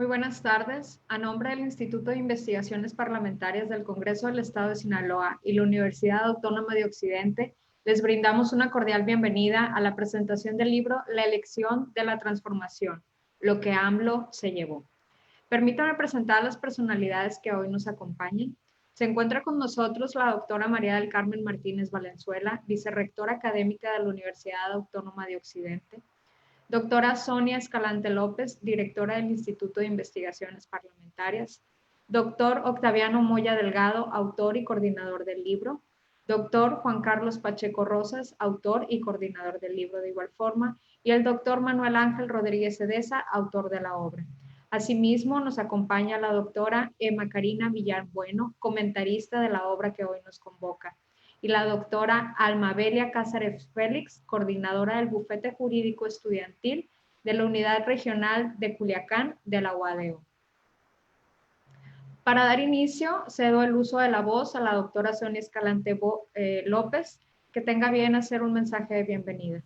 Muy buenas tardes. A nombre del Instituto de Investigaciones Parlamentarias del Congreso del Estado de Sinaloa y la Universidad Autónoma de Occidente, les brindamos una cordial bienvenida a la presentación del libro La elección de la transformación, lo que AMLO se llevó. Permítanme presentar a las personalidades que hoy nos acompañan. Se encuentra con nosotros la doctora María del Carmen Martínez Valenzuela, vicerrectora académica de la Universidad Autónoma de Occidente. Doctora Sonia Escalante López, directora del Instituto de Investigaciones Parlamentarias. Doctor Octaviano Moya Delgado, autor y coordinador del libro. Doctor Juan Carlos Pacheco Rosas, autor y coordinador del libro de igual forma. Y el doctor Manuel Ángel Rodríguez Edesa, autor de la obra. Asimismo, nos acompaña la doctora Emma Karina Villar Bueno, comentarista de la obra que hoy nos convoca, y la doctora Almabelia Cázares Félix, coordinadora del Bufete Jurídico Estudiantil de la Unidad Regional de Culiacán de la UADEO. Para dar inicio, cedo el uso de la voz a la doctora Sonia Escalante López, que tenga bien hacer un mensaje de bienvenida.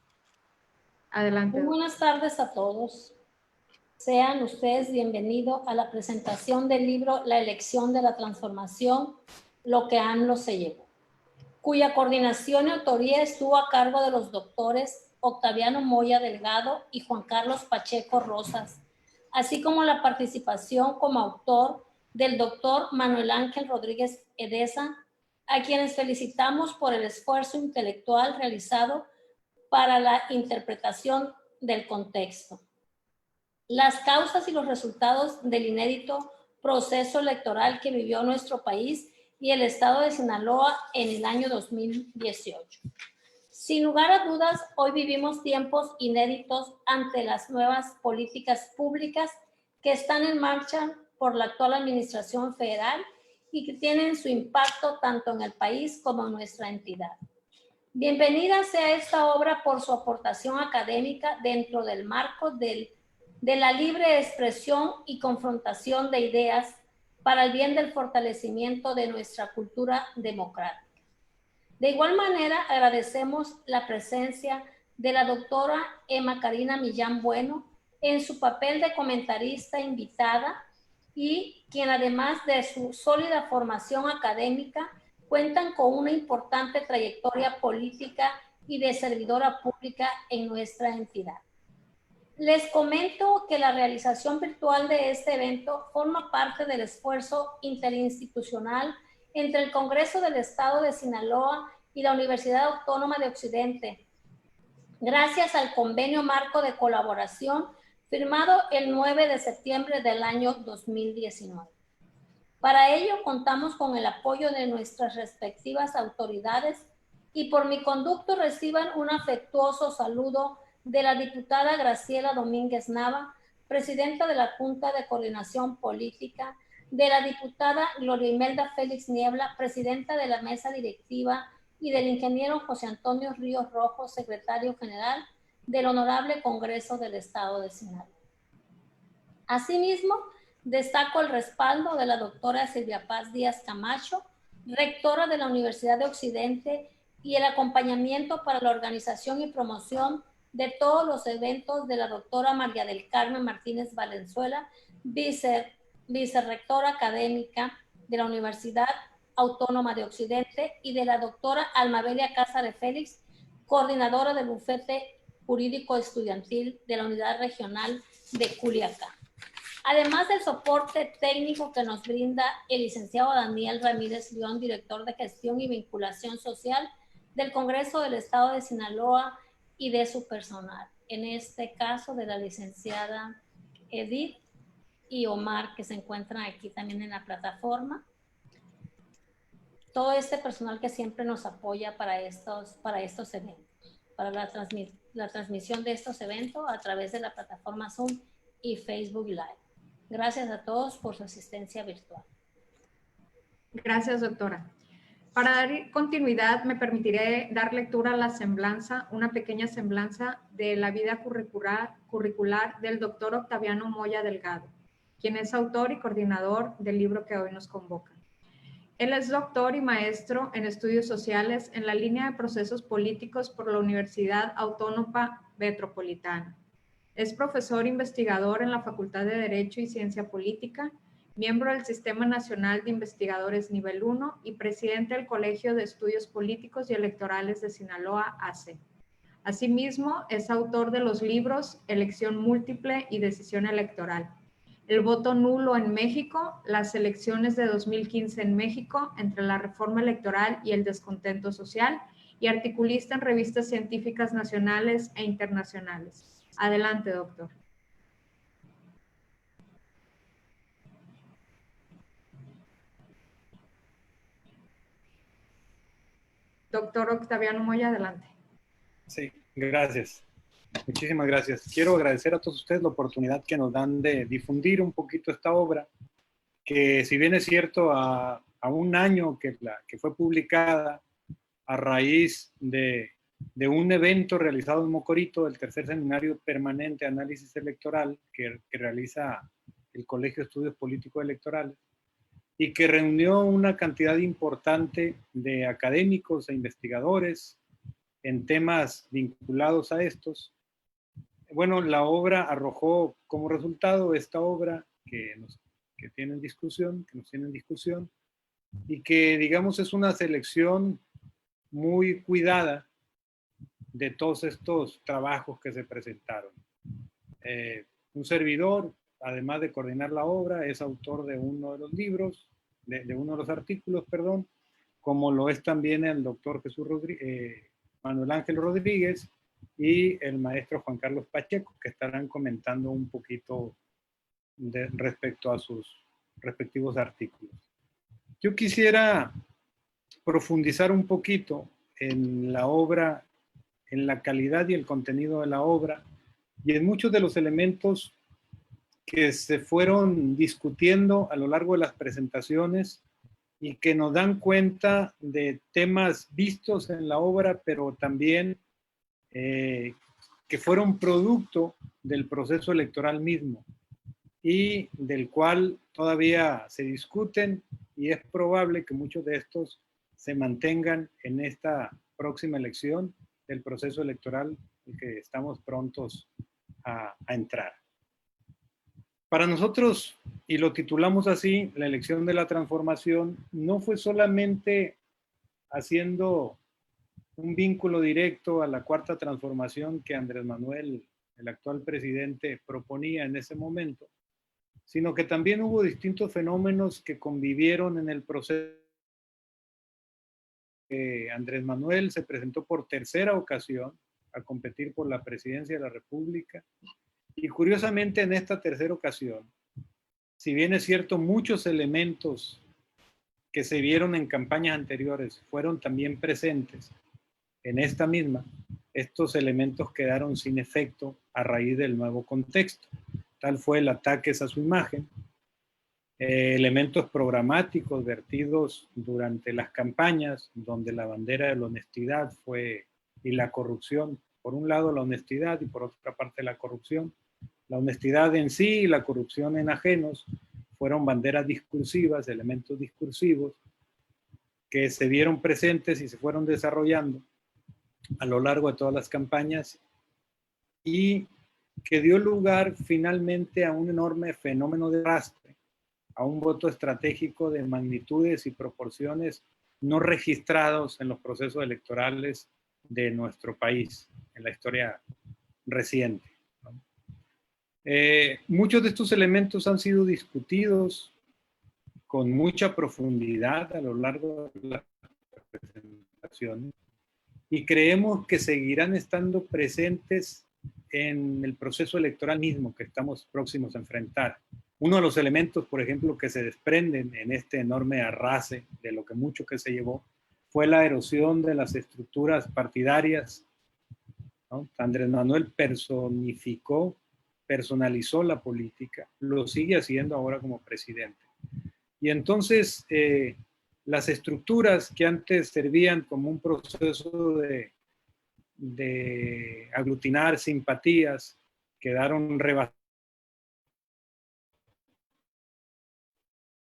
Adelante. Muy buenas tardes a todos. Sean ustedes bienvenidos a la presentación del libro La elección de la transformación, lo que AMLO se llevó, cuya coordinación y autoría estuvo a cargo de los doctores Octaviano Moya Delgado y Juan Carlos Pacheco Rosas, así como la participación como autor del doctor Manuel Ángel Rodríguez Edesa, a quienes felicitamos por el esfuerzo intelectual realizado para la interpretación del contexto. Las causas y los resultados del inédito proceso electoral que vivió nuestro país y el estado de Sinaloa en el año 2018. Sin lugar a dudas, hoy vivimos tiempos inéditos ante las nuevas políticas públicas que están en marcha por la actual administración federal y que tienen su impacto tanto en el país como en nuestra entidad. Bienvenida sea esta obra por su aportación académica dentro del marco de la libre expresión y confrontación de ideas para el bien del fortalecimiento de nuestra cultura democrática. De igual manera, agradecemos la presencia de la doctora Emma Karina Millán Bueno en su papel de comentarista invitada y quien, además de su sólida formación académica, cuentan con una importante trayectoria política y de servidora pública en nuestra entidad. Les comento que la realización virtual de este evento forma parte del esfuerzo interinstitucional entre el Congreso del Estado de Sinaloa y la Universidad Autónoma de Occidente, gracias al convenio marco de colaboración firmado el 9 de septiembre del año 2019. Para ello contamos con el apoyo de nuestras respectivas autoridades y por mi conducto reciban un afectuoso saludo de la diputada Graciela Domínguez Nava, presidenta de la Junta de Coordinación Política, de la diputada Gloria Imelda Félix Niebla, presidenta de la mesa directiva, y del ingeniero José Antonio Ríos Rojo, secretario general del Honorable Congreso del Estado de Sinaloa. Asimismo, destaco el respaldo de la doctora Silvia Paz Díaz Camacho, rectora de la Universidad de Occidente, y el acompañamiento para la organización y promoción de todos los eventos de la doctora María del Carmen Martínez Valenzuela, vicerrectora académica de la Universidad Autónoma de Occidente, y de la doctora Almabelia Cázares Félix, coordinadora del Bufete Jurídico Estudiantil de la Unidad Regional de Culiacán. Además del soporte técnico que nos brinda el licenciado Daniel Ramírez León, director de Gestión y Vinculación Social del Congreso del Estado de Sinaloa, y de su personal, en este caso de la licenciada Edith y Omar, que se encuentran aquí también en la plataforma. Todo este personal que siempre nos apoya para estos eventos, para la transmisión de estos eventos a través de la plataforma Zoom y Facebook Live. Gracias a todos por su asistencia virtual. Gracias, doctora. Para dar continuidad, me permitiré dar lectura a la semblanza, una pequeña semblanza de la vida curricular del doctor Octaviano Moya Delgado, quien es autor y coordinador del libro que hoy nos convoca. Él es doctor y maestro en estudios sociales en la línea de procesos políticos por la Universidad Autónoma Metropolitana. Es profesor investigador en la Facultad de Derecho y Ciencia Política, miembro del Sistema Nacional de Investigadores Nivel 1 y presidente del Colegio de Estudios Políticos y Electorales de Sinaloa, AC. Asimismo, es autor de los libros Elección Múltiple y Decisión Electoral, El voto nulo en México, las elecciones de 2015 en México, entre la reforma electoral y el descontento social, y articulista en revistas científicas nacionales e internacionales. Adelante, doctor. Doctor Octaviano Moya, adelante. Sí, gracias. Muchísimas gracias. Quiero agradecer a todos ustedes la oportunidad que nos dan de difundir un poquito esta obra, que si bien es cierto, a un año que fue publicada a raíz de un evento realizado en Mocorito, el tercer seminario permanente de análisis electoral que realiza el Colegio de Estudios Políticos Electorales, y que reunió una cantidad importante de académicos e investigadores en temas vinculados a estos. Bueno, la obra arrojó como resultado esta obra que nos tiene en discusión, y que, digamos, es una selección muy cuidada de todos estos trabajos que se presentaron. Un servidor, además de coordinar la obra, es autor de uno de los libros, de uno de los artículos, perdón, como lo es también el doctor Manuel Ángel Rodríguez y el maestro Juan Carlos Pacheco, que estarán comentando un poquito respecto a sus respectivos artículos. Yo quisiera profundizar un poquito en la obra, en la calidad y el contenido de la obra, y en muchos de los elementos que se fueron discutiendo a lo largo de las presentaciones y que nos dan cuenta de temas vistos en la obra, pero también que fueron producto del proceso electoral mismo y del cual todavía se discuten, y es probable que muchos de estos se mantengan en esta próxima elección del proceso electoral en que estamos prontos a entrar. Para nosotros, y lo titulamos así, la elección de la transformación, no fue solamente haciendo un vínculo directo a la cuarta transformación que Andrés Manuel, el actual presidente, proponía en ese momento, sino que también hubo distintos fenómenos que convivieron en el proceso. Andrés Manuel se presentó por tercera ocasión a competir por la presidencia de la República, y curiosamente en esta tercera ocasión, si bien es cierto, muchos elementos que se vieron en campañas anteriores fueron también presentes en esta misma, estos elementos quedaron sin efecto a raíz del nuevo contexto. Tal fue el ataque a su imagen, elementos programáticos vertidos durante las campañas, donde la bandera de la honestidad y la corrupción, por un lado la honestidad y por otra parte la corrupción. La honestidad en sí y la corrupción en ajenos fueron banderas discursivas, elementos discursivos que se vieron presentes y se fueron desarrollando a lo largo de todas las campañas, y que dio lugar finalmente a un enorme fenómeno de arrastre, a un voto estratégico de magnitudes y proporciones no registrados en los procesos electorales de nuestro país, en la historia reciente. Muchos de estos elementos han sido discutidos con mucha profundidad a lo largo de las presentaciones, y creemos que seguirán estando presentes en el proceso electoral mismo que estamos próximos a enfrentar. Uno de los elementos, por ejemplo, que se desprenden en este enorme arrase de lo que mucho que se llevó, fue la erosión de las estructuras partidarias, ¿no? Andrés Manuel personalizó la política, lo sigue haciendo ahora como presidente. Y entonces las estructuras que antes servían como un proceso de aglutinar simpatías quedaron rebasadas.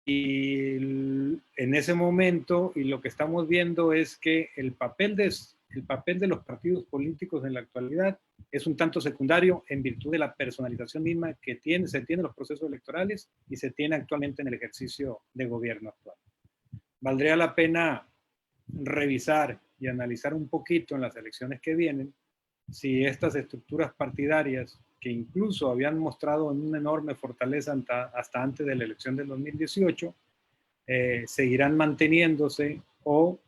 Y en ese momento, y lo que estamos viendo es que el papel de los partidos políticos en la actualidad es un tanto secundario en virtud de la personalización misma que se tiene en los procesos electorales y se tiene actualmente en el ejercicio de gobierno actual. Valdría la pena revisar y analizar un poquito en las elecciones que vienen si estas estructuras partidarias, que incluso habían mostrado una enorme fortaleza hasta antes de la elección del 2018, seguirán manteniéndose o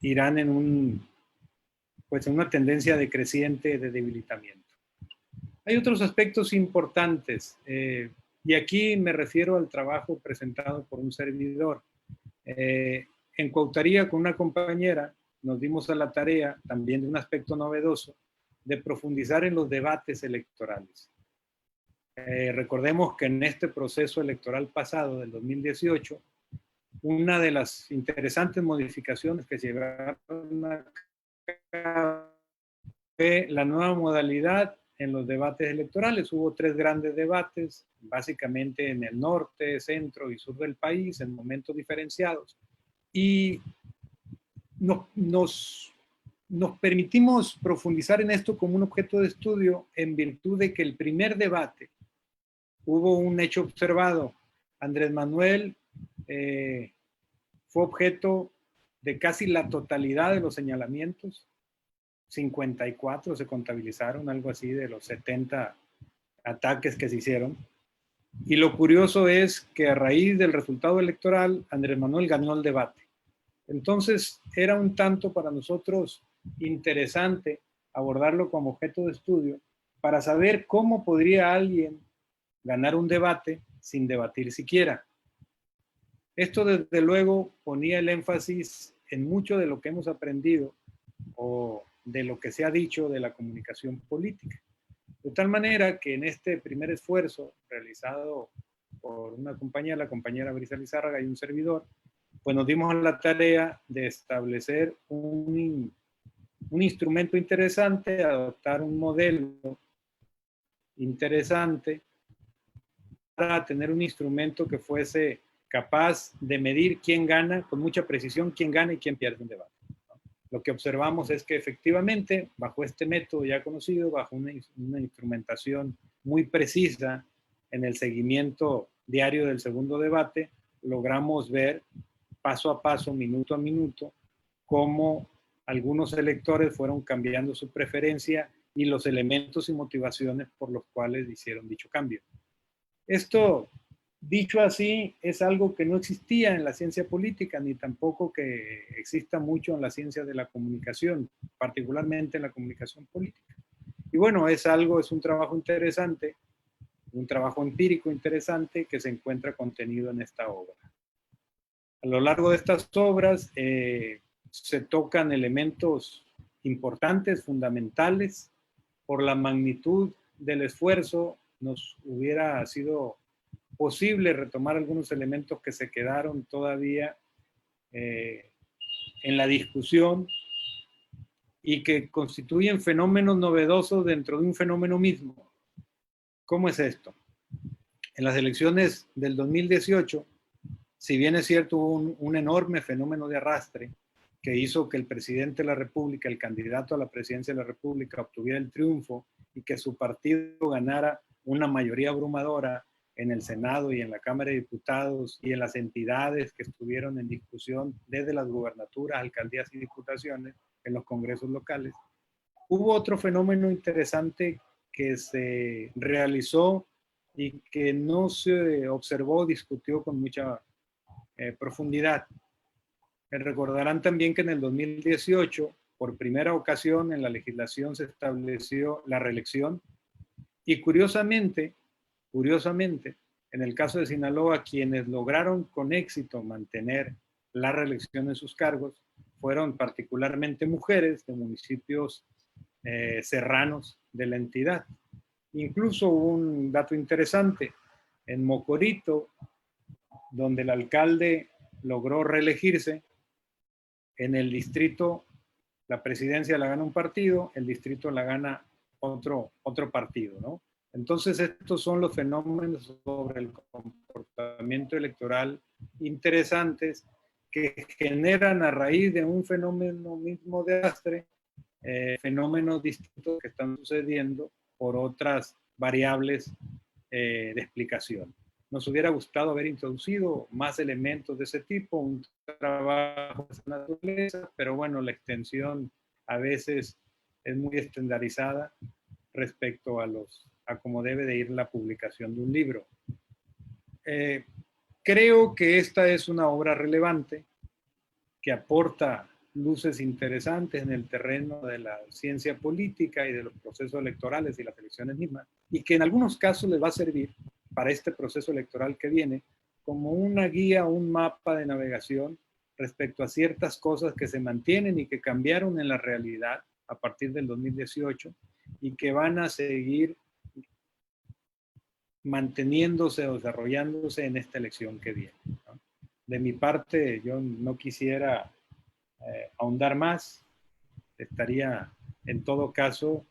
irán en una tendencia decreciente de debilitamiento. Hay otros aspectos importantes, y aquí me refiero al trabajo presentado por un servidor. En coautoría con una compañera nos dimos a la tarea, también de un aspecto novedoso, de profundizar en los debates electorales. Recordemos que en este proceso electoral pasado, del 2018, una de las interesantes modificaciones que se llevaron a cabo fue la nueva modalidad en los debates electorales. Hubo 3 grandes debates, básicamente en el norte, centro y sur del país, en momentos diferenciados. Y nos permitimos profundizar en esto como un objeto de estudio en virtud de que el primer debate hubo un hecho observado. Andrés Manuel fue objeto de casi la totalidad de los señalamientos. 54 se contabilizaron, algo así de los 70 ataques que se hicieron. Y lo curioso es que a raíz del resultado electoral, Andrés Manuel ganó el debate. Entonces, era un tanto para nosotros interesante abordarlo como objeto de estudio para saber cómo podría alguien ganar un debate sin debatir siquiera. Esto, desde luego, ponía el énfasis en mucho de lo que hemos aprendido o de lo que se ha dicho de la comunicación política. De tal manera que en este primer esfuerzo realizado por una compañera, la compañera Brisa Lizárraga y un servidor, pues nos dimos la tarea de establecer un instrumento interesante, adoptar un modelo interesante para tener un instrumento que fuese capaz de medir quién gana, con mucha precisión, quién gana y quién pierde un debate. Lo que observamos es que efectivamente, bajo este método ya conocido, bajo una instrumentación muy precisa en el seguimiento diario del segundo debate, logramos ver paso a paso, minuto a minuto, cómo algunos electores fueron cambiando su preferencia y los elementos y motivaciones por los cuales hicieron dicho cambio. Esto, dicho así, es algo que no existía en la ciencia política, ni tampoco que exista mucho en la ciencia de la comunicación, particularmente en la comunicación política. Y bueno, es un trabajo interesante, un trabajo empírico interesante que se encuentra contenido en esta obra. A lo largo de estas obras se tocan elementos importantes, fundamentales. Por la magnitud del esfuerzo, nos hubiera sido posible retomar algunos elementos que se quedaron todavía en la discusión y que constituyen fenómenos novedosos dentro de un fenómeno mismo. ¿Cómo es esto? En las elecciones del 2018, si bien es cierto, hubo un enorme fenómeno de arrastre que hizo que el presidente de la República, el candidato a la presidencia de la República, obtuviera el triunfo y que su partido ganara una mayoría abrumadora en el Senado y en la Cámara de Diputados y en las entidades que estuvieron en discusión desde las gubernaturas, alcaldías y diputaciones en los congresos locales. Hubo otro fenómeno interesante que se realizó y que no se observó, discutió con mucha profundidad. Recordarán también que en el 2018, por primera ocasión en la legislación se estableció la reelección y curiosamente, en el caso de Sinaloa, quienes lograron con éxito mantener la reelección en sus cargos fueron particularmente mujeres de municipios serranos de la entidad. Incluso hubo un dato interesante, en Mocorito, donde el alcalde logró reelegirse, en el distrito la presidencia la gana un partido, el distrito la gana otro partido, ¿no? Entonces estos son los fenómenos sobre el comportamiento electoral interesantes que generan a raíz de un fenómeno mismo de arrastre fenómenos distintos que están sucediendo por otras variables de explicación. Nos hubiera gustado haber introducido más elementos de ese tipo, un trabajo de esa naturaleza, pero bueno, la extensión a veces es muy estandarizada respecto a cómo debe de ir la publicación de un libro. Creo que esta es una obra relevante que aporta luces interesantes en el terreno de la ciencia política y de los procesos electorales y las elecciones mismas, y que en algunos casos les va a servir para este proceso electoral que viene como una guía, un mapa de navegación respecto a ciertas cosas que se mantienen y que cambiaron en la realidad a partir del 2018 y que van a seguir manteniéndose o desarrollándose en esta elección que viene, ¿no? De mi parte, yo no quisiera ahondar más, estaría en todo caso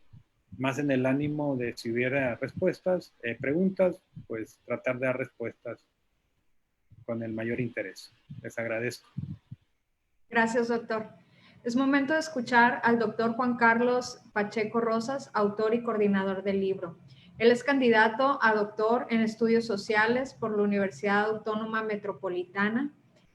más en el ánimo de, si hubiera respuestas, preguntas, pues tratar de dar respuestas con el mayor interés. Les agradezco. Gracias, doctor. Es momento de escuchar al doctor Juan Carlos Pacheco Rosas, autor y coordinador del libro. Él es candidato a doctor en estudios sociales por la Universidad Autónoma Metropolitana,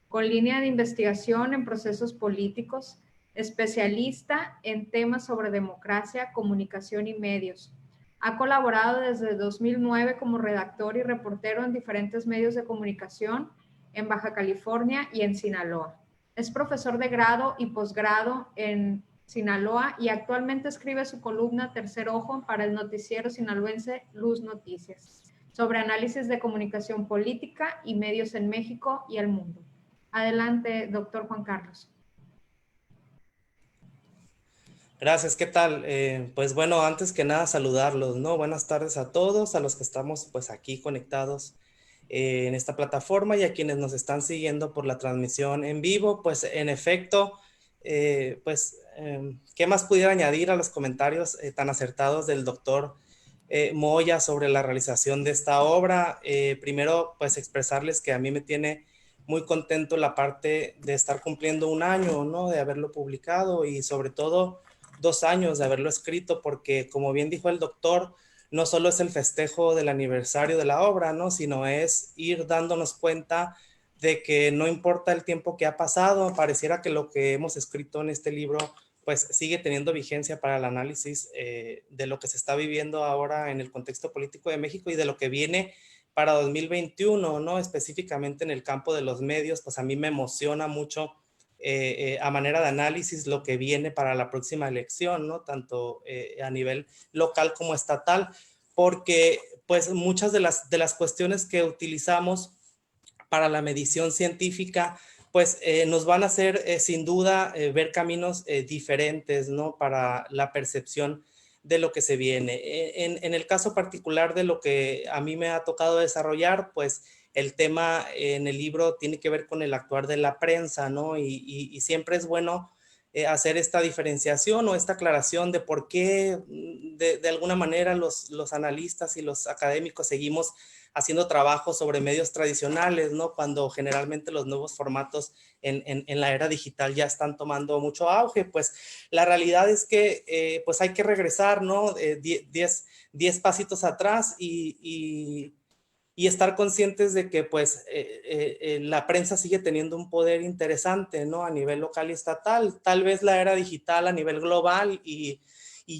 con línea de investigación en procesos políticos, especialista en temas sobre democracia, comunicación y medios. Ha colaborado desde 2009 como redactor y reportero en diferentes medios de comunicación en Baja California y en Sinaloa. Es profesor de grado y posgrado en Sinaloa y actualmente escribe su columna Tercer Ojo para el noticiero sinaloense Luz Noticias sobre análisis de comunicación política y medios en México y el mundo. Adelante, doctor Juan Carlos. Gracias, ¿qué tal? Pues bueno, antes que nada saludarlos, ¿no? Buenas tardes a todos, a los que estamos pues aquí conectados en esta plataforma y a quienes nos están siguiendo por la transmisión en vivo. Pues en efecto, ¿qué más pudiera añadir a los comentarios tan acertados del doctor Moya sobre la realización de esta obra? Primero, pues expresarles que a mí me tiene muy contento la parte de estar cumpliendo un año, ¿no? De haberlo publicado y sobre todo 2 años de haberlo escrito, porque como bien dijo el doctor, no solo es el festejo del aniversario de la obra, ¿no? Sino es ir dándonos cuenta de que no importa el tiempo que ha pasado, pareciera que lo que hemos escrito en este libro pues sigue teniendo vigencia para el análisis de lo que se está viviendo ahora en el contexto político de México y de lo que viene para 2021, ¿no? Específicamente en el campo de los medios, pues a mí me emociona mucho a manera de análisis lo que viene para la próxima elección, ¿no? Tanto a nivel local como estatal, porque pues muchas de las cuestiones que utilizamos para la medición científica, pues nos van a hacer sin duda ver caminos diferentes, ¿no? Para la percepción de lo que se viene. En el caso particular de lo que a mí me ha tocado desarrollar, pues el tema en el libro tiene que ver con el actuar de la prensa, ¿no? Y siempre es bueno hacer esta diferenciación o esta aclaración de por qué de alguna manera los analistas y los académicos seguimos haciendo trabajo sobre medios tradicionales, ¿no? Cuando generalmente los nuevos formatos en la era digital ya están tomando mucho auge. Pues la realidad es que pues hay que regresar, ¿no? 10 pasitos atrás y estar conscientes de que pues la prensa sigue teniendo un poder interesante, ¿no? A nivel local y estatal. Tal vez la era digital a nivel global y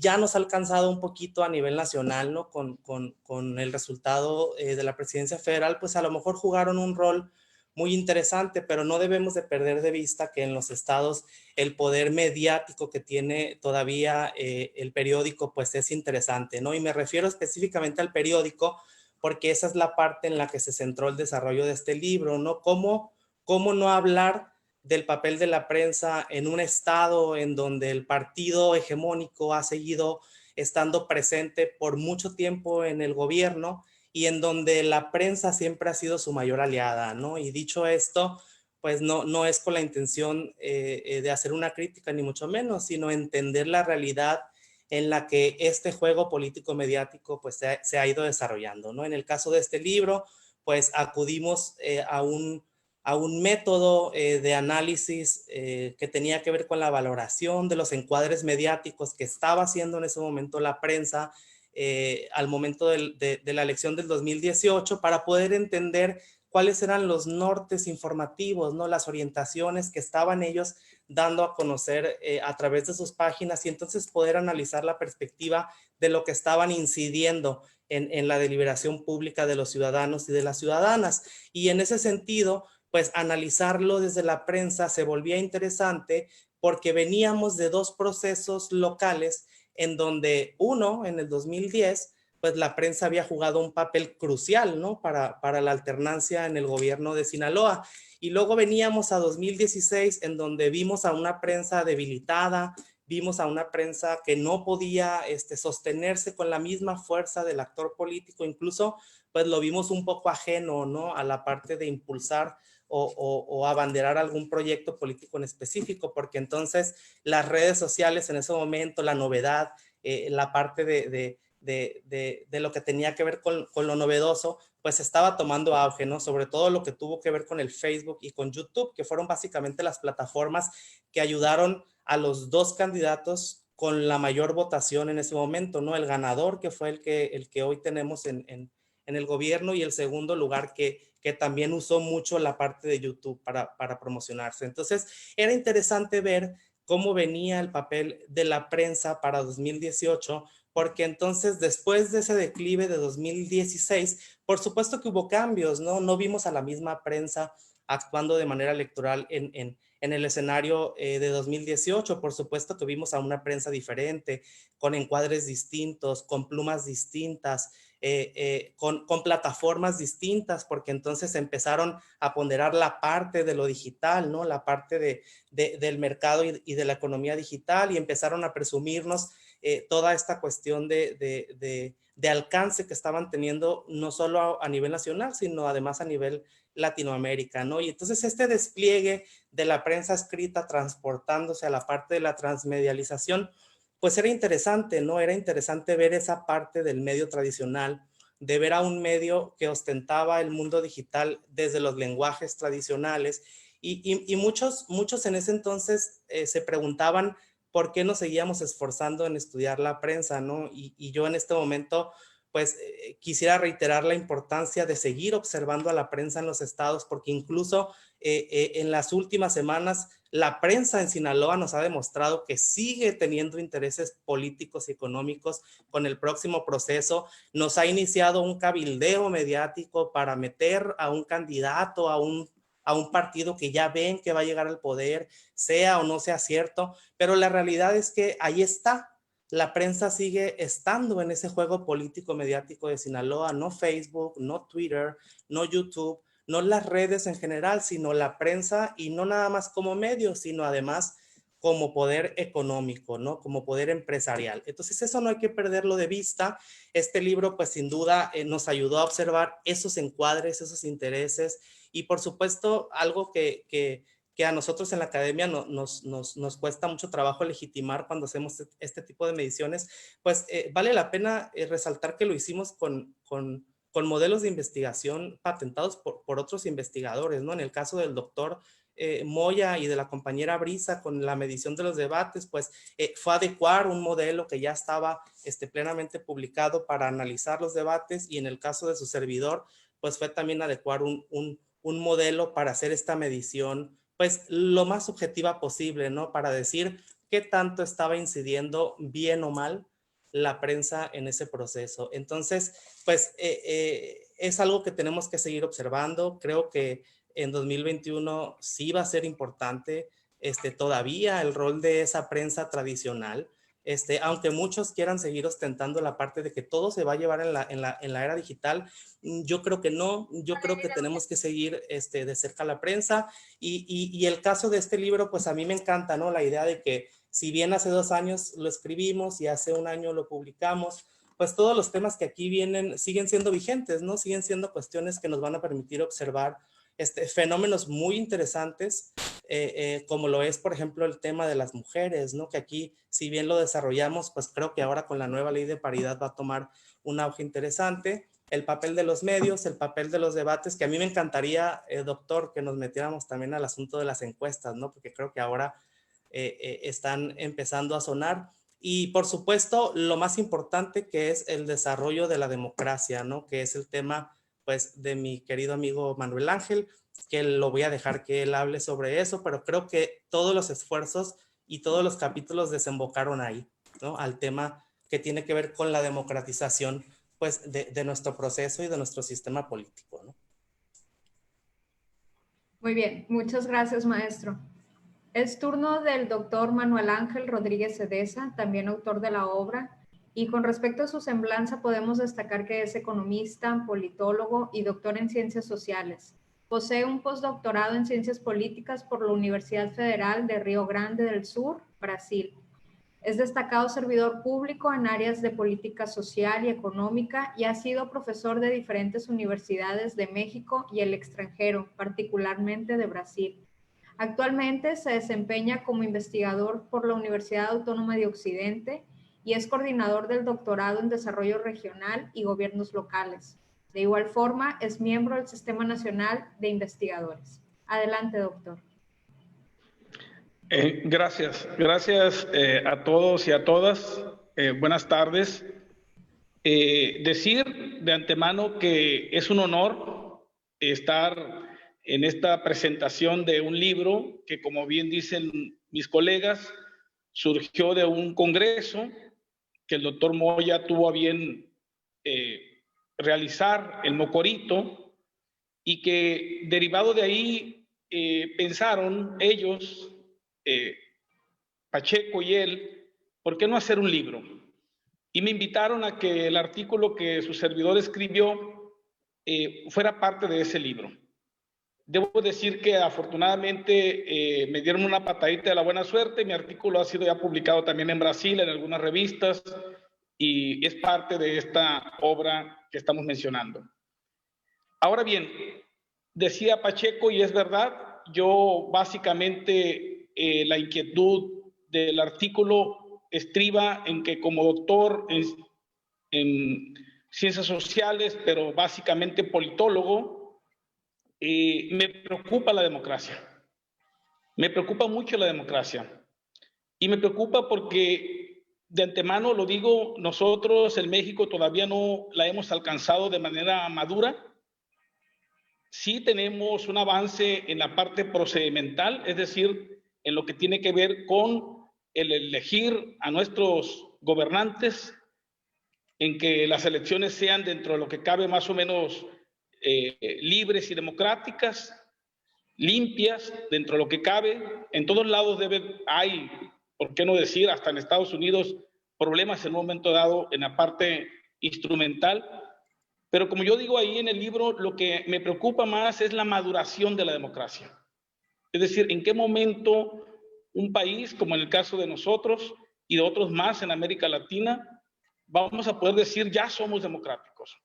ya nos ha alcanzado un poquito a nivel nacional, ¿no? Con el resultado de la presidencia federal, pues a lo mejor jugaron un rol muy interesante, pero no debemos de perder de vista que en los estados el poder mediático que tiene todavía el periódico, pues es interesante, ¿no? Y me refiero específicamente al periódico, porque esa es la parte en la que se centró el desarrollo de este libro, ¿no? ¿Cómo no hablar del papel de la prensa en un estado en donde el partido hegemónico ha seguido estando presente por mucho tiempo en el gobierno y en donde la prensa siempre ha sido su mayor aliada, ¿no? Y dicho esto, pues no es con la intención de hacer una crítica ni mucho menos, sino entender la realidad en la que este juego político mediático pues se ha ido desarrollando, ¿no? En el caso de este libro, pues acudimos a un a un método de análisis que tenía que ver con la valoración de los encuadres mediáticos que estaba haciendo en ese momento la prensa al momento de la elección del 2018 para poder entender cuáles eran los nortes informativos, ¿no? Las orientaciones que estaban ellos dando a conocer a través de sus páginas y entonces poder analizar la perspectiva de lo que estaban incidiendo en la deliberación pública de los ciudadanos y de las ciudadanas. Y en ese sentido, pues analizarlo desde la prensa se volvía interesante porque veníamos de dos procesos locales en donde uno, en el 2010, pues la prensa había jugado un papel crucial, ¿no? Para la alternancia en el gobierno de Sinaloa. Y luego veníamos a 2016, en donde vimos a una prensa debilitada, vimos a una prensa que no podía sostenerse con la misma fuerza del actor político, incluso pues lo vimos un poco ajeno, ¿no? A la parte de impulsar o abanderar algún proyecto político en específico, porque entonces las redes sociales en ese momento, la novedad, la parte de lo que tenía que ver con lo novedoso, pues estaba tomando auge, ¿no? Sobre todo lo que tuvo que ver con el Facebook y con YouTube, que fueron básicamente las plataformas que ayudaron a los dos candidatos con la mayor votación en ese momento, ¿no? El ganador, que fue el que hoy tenemos en el gobierno, y el segundo lugar que también usó mucho la parte de YouTube para promocionarse. Entonces, era interesante ver cómo venía el papel de la prensa para 2018, porque entonces después de ese declive de 2016, por supuesto que hubo cambios, ¿no? No vimos a la misma prensa actuando de manera electoral en el escenario de 2018. Por supuesto que vimos a una prensa diferente, con encuadres distintos, con plumas distintas, con plataformas distintas, porque entonces empezaron a ponderar la parte de lo digital, ¿no? La parte del mercado y de la economía digital, y empezaron a presumirnos toda esta cuestión de alcance que estaban teniendo, no solo a nivel nacional, sino además a nivel Latinoamérica, ¿no? Y entonces este despliegue de la prensa escrita transportándose a la parte de la transmedialización, pues era interesante, ¿no? Era interesante ver esa parte del medio tradicional, de ver a un medio que ostentaba el mundo digital desde los lenguajes tradicionales, y muchos en ese entonces se preguntaban por qué nos seguíamos esforzando en estudiar la prensa, ¿no? Y yo en este momento, pues quisiera reiterar la importancia de seguir observando a la prensa en los estados, porque incluso en las últimas semanas la prensa en Sinaloa nos ha demostrado que sigue teniendo intereses políticos y económicos con el próximo proceso. Nos ha iniciado un cabildeo mediático para meter a un candidato, a un partido que ya ven que va a llegar al poder, sea o no sea cierto, pero la realidad es que ahí está. La prensa sigue estando en ese juego político mediático de Sinaloa, no Facebook, no Twitter, no YouTube, no las redes en general, sino la prensa, y no nada más como medio, sino además como poder económico, ¿no? Como poder empresarial. Entonces eso no hay que perderlo de vista. Este libro pues sin duda nos ayudó a observar esos encuadres, esos intereses, y por supuesto algo que a nosotros en la academia nos cuesta mucho trabajo legitimar cuando hacemos este tipo de mediciones, pues vale la pena resaltar que lo hicimos con modelos de investigación patentados por otros investigadores, ¿no? En el caso del doctor Moya y de la compañera Brisa con la medición de los debates, pues fue adecuar un modelo que ya estaba plenamente publicado para analizar los debates, y en el caso de su servidor, pues fue también adecuar un modelo para hacer esta medición pues lo más objetiva posible, ¿no? Para decir qué tanto estaba incidiendo bien o mal la prensa en ese proceso. Entonces, pues es algo que tenemos que seguir observando. Creo que en 2021 sí va a ser importante todavía el rol de esa prensa tradicional. Aunque muchos quieran seguir ostentando la parte de que todo se va a llevar en la era digital, yo creo que no. Yo creo que tenemos que seguir de cerca la prensa, y el caso de este libro, pues a mí me encanta, ¿no? La idea de que si bien hace 2 años lo escribimos y hace 1 año lo publicamos, pues todos los temas que aquí vienen siguen siendo vigentes, ¿no? Siguen siendo cuestiones que nos van a permitir observar fenómenos muy interesantes, como lo es, por ejemplo, el tema de las mujeres, ¿no? Que aquí, si bien lo desarrollamos, pues creo que ahora con la nueva ley de paridad va a tomar un auge interesante. el papel de los medios, el papel de los debates, que a mí me encantaría, doctor, que nos metiéramos también al asunto de las encuestas, ¿no? Porque creo que ahora están empezando a sonar. Y por supuesto, lo más importante que es el desarrollo de la democracia, ¿no? Que es el tema, pues, de mi querido amigo Manuel Ángel, que lo voy a dejar que él hable sobre eso, pero creo que todos los esfuerzos y todos los capítulos desembocaron ahí, ¿no? Al tema que tiene que ver con la democratización, pues, de nuestro proceso y de nuestro sistema político, ¿no? Muy bien, muchas gracias, maestro. Es turno del doctor Manuel Ángel Rodríguez Cedesa, también autor de la obra, y con respecto a su semblanza podemos destacar que es economista, politólogo y doctor en ciencias sociales. Posee un postdoctorado en ciencias políticas por la Universidad Federal de Río Grande del Sur, Brasil. Es destacado servidor público en áreas de política social y económica y ha sido profesor de diferentes universidades de México y el extranjero, particularmente de Brasil. Actualmente se desempeña como investigador por la Universidad Autónoma de Occidente y es coordinador del doctorado en Desarrollo Regional y Gobiernos Locales. De igual forma, es miembro del Sistema Nacional de Investigadores. Adelante, doctor. Gracias a todos y a todas. Buenas tardes. Decir de antemano que es un honor estar en esta presentación de un libro que, como bien dicen mis colegas, surgió de un congreso que el doctor Moya tuvo a bien realizar en Mocorito y que derivado de ahí pensaron ellos, Pacheco y él, ¿por qué no hacer un libro? Y me invitaron a que el artículo que su servidor escribió fuera parte de ese libro. Debo decir que afortunadamente me dieron una patadita de la buena suerte. Mi artículo ha sido ya publicado también en Brasil, en algunas revistas, y es parte de esta obra que estamos mencionando. Ahora bien, decía Pacheco, y es verdad, yo básicamente la inquietud del artículo estriba en que como doctor en ciencias sociales, pero básicamente politólogo, me preocupa la democracia. Me preocupa mucho la democracia. Y me preocupa porque, de antemano lo digo, nosotros en México todavía no la hemos alcanzado de manera madura. Sí tenemos un avance en la parte procedimental, es decir, en lo que tiene que ver con el elegir a nuestros gobernantes, en que las elecciones sean dentro de lo que cabe más o menos libres y democráticas, limpias, dentro de lo que cabe. En todos lados hay, por qué no decir, hasta en Estados Unidos, problemas en un momento dado en la parte instrumental. Pero como yo digo ahí en el libro, lo que me preocupa más es la maduración de la democracia. Es decir, en qué momento un país, como en el caso de nosotros y de otros más en América Latina, vamos a poder decir ya somos democráticos,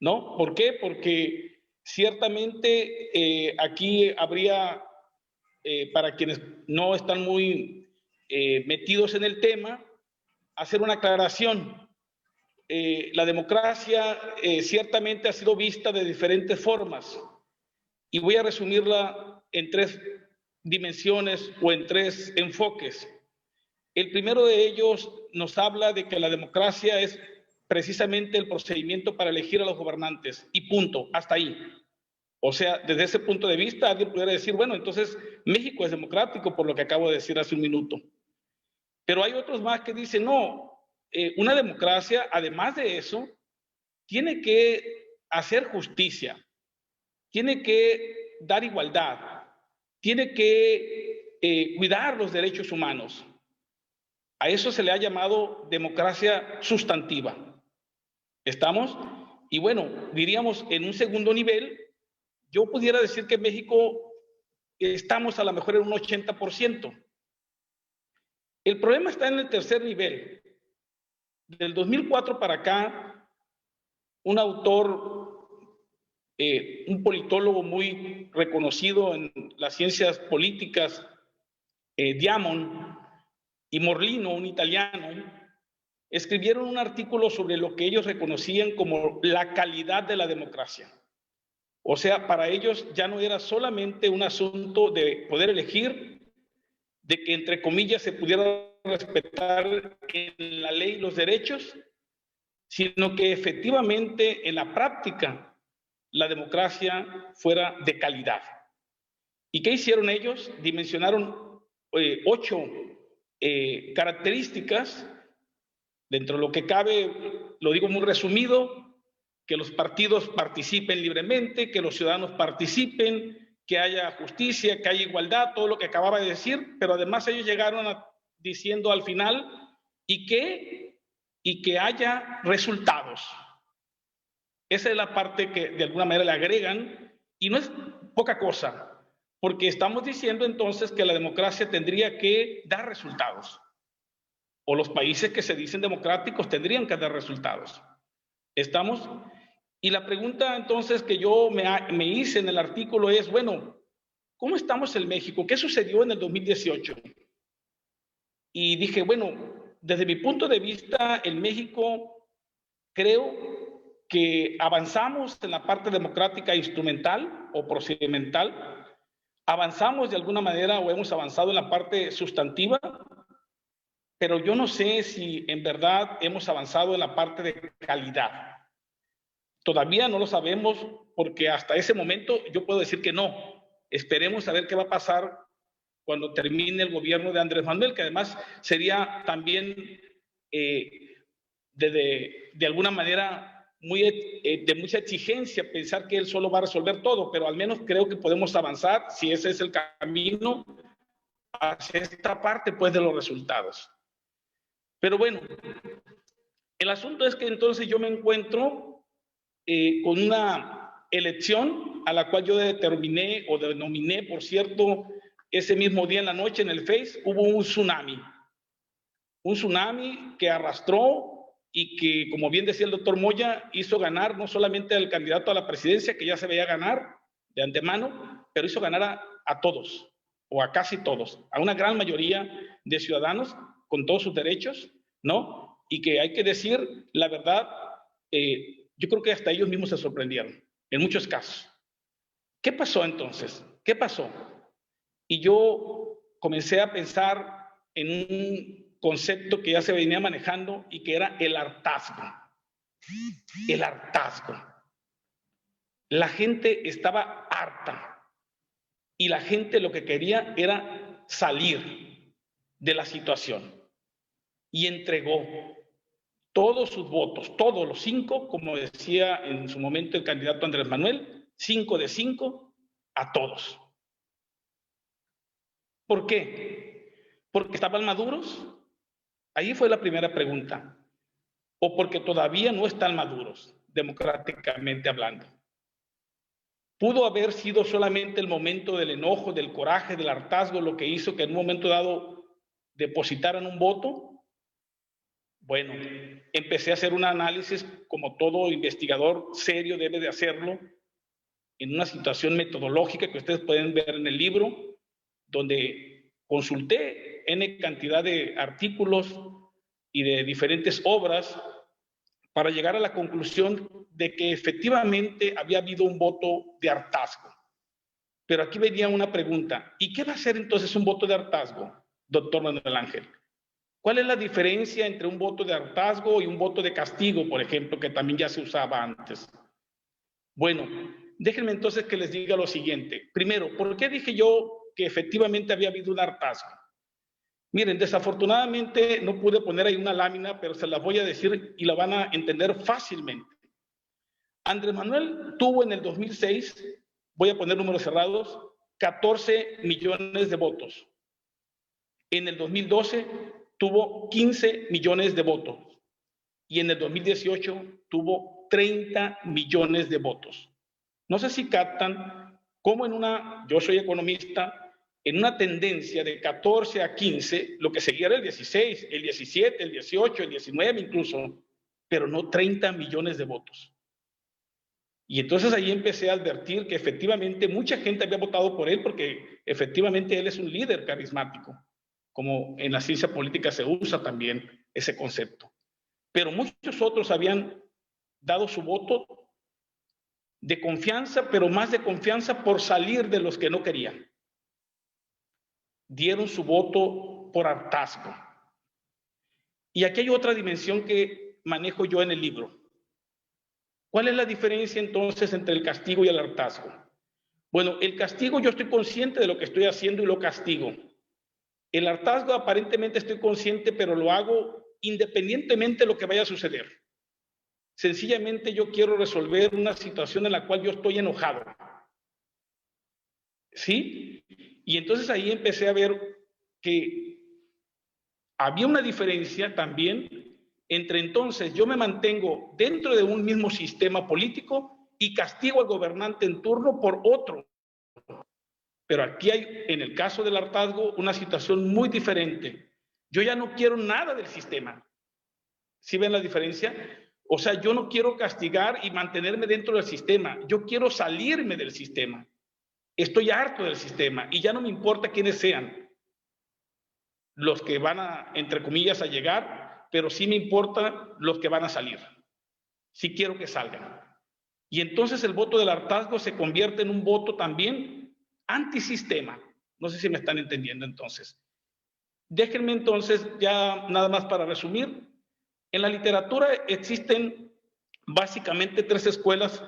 ¿no? ¿Por qué? Porque ciertamente aquí habría, para quienes no están muy metidos en el tema, hacer una aclaración. La democracia ciertamente ha sido vista de diferentes formas y voy a resumirla en tres dimensiones o en tres enfoques. El primero de ellos nos habla de que la democracia es precisamente el procedimiento para elegir a los gobernantes y punto, hasta ahí. O sea, desde ese punto de vista alguien pudiera decir, bueno, entonces México es democrático por lo que acabo de decir hace un minuto. Pero hay otros más que dicen, no, una democracia, además de eso, tiene que hacer justicia, tiene que dar igualdad, tiene que cuidar los derechos humanos. A eso se le ha llamado democracia sustantiva. ¿Estamos? Y bueno, diríamos en un segundo nivel, yo pudiera decir que en México estamos a lo mejor en un 80%. El problema está en el tercer nivel. Del 2004 para acá, un autor, un politólogo muy reconocido en las ciencias políticas, Diamond, y Morlino, un italiano, escribieron un artículo sobre lo que ellos reconocían como la calidad de la democracia. O sea, para ellos ya no era solamente un asunto de poder elegir, de que entre comillas se pudiera respetar en la ley los derechos, sino que efectivamente en la práctica la democracia fuera de calidad. ¿Y qué hicieron ellos? Dimensionaron 8 características. Dentro de lo que cabe, lo digo muy resumido, que los partidos participen libremente, que los ciudadanos participen, que haya justicia, que haya igualdad, todo lo que acababa de decir, pero además ellos llegaron diciendo al final y que haya resultados. Esa es la parte que de alguna manera le agregan, y no es poca cosa, porque estamos diciendo entonces que la democracia tendría que dar resultados, o los países que se dicen democráticos tendrían que dar resultados. ¿Estamos? Y la pregunta entonces que yo me hice en el artículo es, bueno, ¿cómo estamos en México? ¿Qué sucedió en el 2018? Y dije, bueno, desde mi punto de vista, en México creo que avanzamos en la parte democrática instrumental o procedimental, avanzamos de alguna manera o hemos avanzado en la parte sustantiva, pero yo no sé si en verdad hemos avanzado en la parte de calidad. Todavía no lo sabemos porque hasta ese momento yo puedo decir que no. Esperemos a ver qué va a pasar cuando termine el gobierno de Andrés Manuel, que además sería también de alguna manera de mucha exigencia pensar que él solo va a resolver todo, pero al menos creo que podemos avanzar, si ese es el camino, hacia esta parte pues de los resultados. Pero bueno, el asunto es que entonces yo me encuentro con una elección a la cual yo determiné o denominé, por cierto, ese mismo día en la noche en el Face, hubo un tsunami que arrastró y que, como bien decía el doctor Moya, hizo ganar no solamente al candidato a la presidencia, que ya se veía ganar de antemano, pero hizo ganar a todos, o a casi todos, a una gran mayoría de ciudadanos con todos sus derechos, ¿no? Y que hay que decir la verdad, yo creo que hasta ellos mismos se sorprendieron, en muchos casos. ¿Qué pasó entonces? ¿Qué pasó? Y yo comencé a pensar en un concepto que ya se venía manejando y que era el hartazgo. El hartazgo. La gente estaba harta y la gente lo que quería era salir de la situación y entregó todos sus votos, todos los 5, como decía en su momento el candidato Andrés Manuel, 5 de 5 a todos. ¿Por qué? ¿Porque estaban maduros? Ahí fue la primera pregunta. ¿O porque todavía no están maduros, democráticamente hablando? ¿Pudo haber sido solamente el momento del enojo, del coraje, del hartazgo lo que hizo que en un momento dado depositaran un voto? Bueno, empecé a hacer un análisis, como todo investigador serio debe de hacerlo, en una situación metodológica que ustedes pueden ver en el libro, donde consulté N cantidad de artículos y de diferentes obras para llegar a la conclusión de que efectivamente había habido un voto de hartazgo. Pero aquí venía una pregunta, ¿y qué va a ser entonces un voto de hartazgo, doctor Manuel Ángel? ¿Cuál es la diferencia entre un voto de hartazgo y un voto de castigo, por ejemplo, que también ya se usaba antes? Bueno, déjenme entonces que les diga lo siguiente. Primero, ¿por qué dije yo que efectivamente había habido un hartazgo? Miren, desafortunadamente no pude poner ahí una lámina, pero se las voy a decir y la van a entender fácilmente. Andrés Manuel tuvo en el 2006, voy a poner números cerrados, 14 millones de votos. En el 2012 tuvo 15 millones de votos y en el 2018 tuvo 30 millones de votos. No sé si captan cómo yo soy economista, en una tendencia de 14 a 15, lo que seguía era el 16, el 17, el 18, el 19 incluso, pero no 30 millones de votos. Y entonces ahí empecé a advertir que efectivamente mucha gente había votado por él porque efectivamente él es un líder carismático, como en la ciencia política se usa también ese concepto. pero muchos otros habían dado su voto de confianza, pero más de confianza por salir de los que no querían. Dieron su voto por hartazgo. Y aquí hay otra dimensión que manejo yo en el libro. ¿Cuál es la diferencia entonces entre el castigo y el hartazgo? Bueno, el castigo, yo estoy consciente de lo que estoy haciendo y lo castigo. El hartazgo aparentemente estoy consciente, pero lo hago independientemente de lo que vaya a suceder. Sencillamente yo quiero resolver una situación en la cual yo estoy enojado. ¿Sí? Y entonces ahí empecé a ver que había una diferencia también entre entonces yo me mantengo dentro de un mismo sistema político y castigo al gobernante en turno por otro. Pero aquí hay, en el caso del hartazgo, una situación muy diferente. Yo ya no quiero nada del sistema. ¿Sí ven la diferencia? O sea, yo no quiero castigar y mantenerme dentro del sistema. Yo quiero salirme del sistema. Estoy harto del sistema y ya no me importa quiénes sean los que van a, entre comillas, a llegar, pero sí me importa los que van a salir. Sí quiero que salgan. Y entonces el voto del hartazgo se convierte en un voto también antisistema. No sé si me están entendiendo entonces. Déjenme entonces, ya nada más para resumir, en la literatura existen básicamente 3 escuelas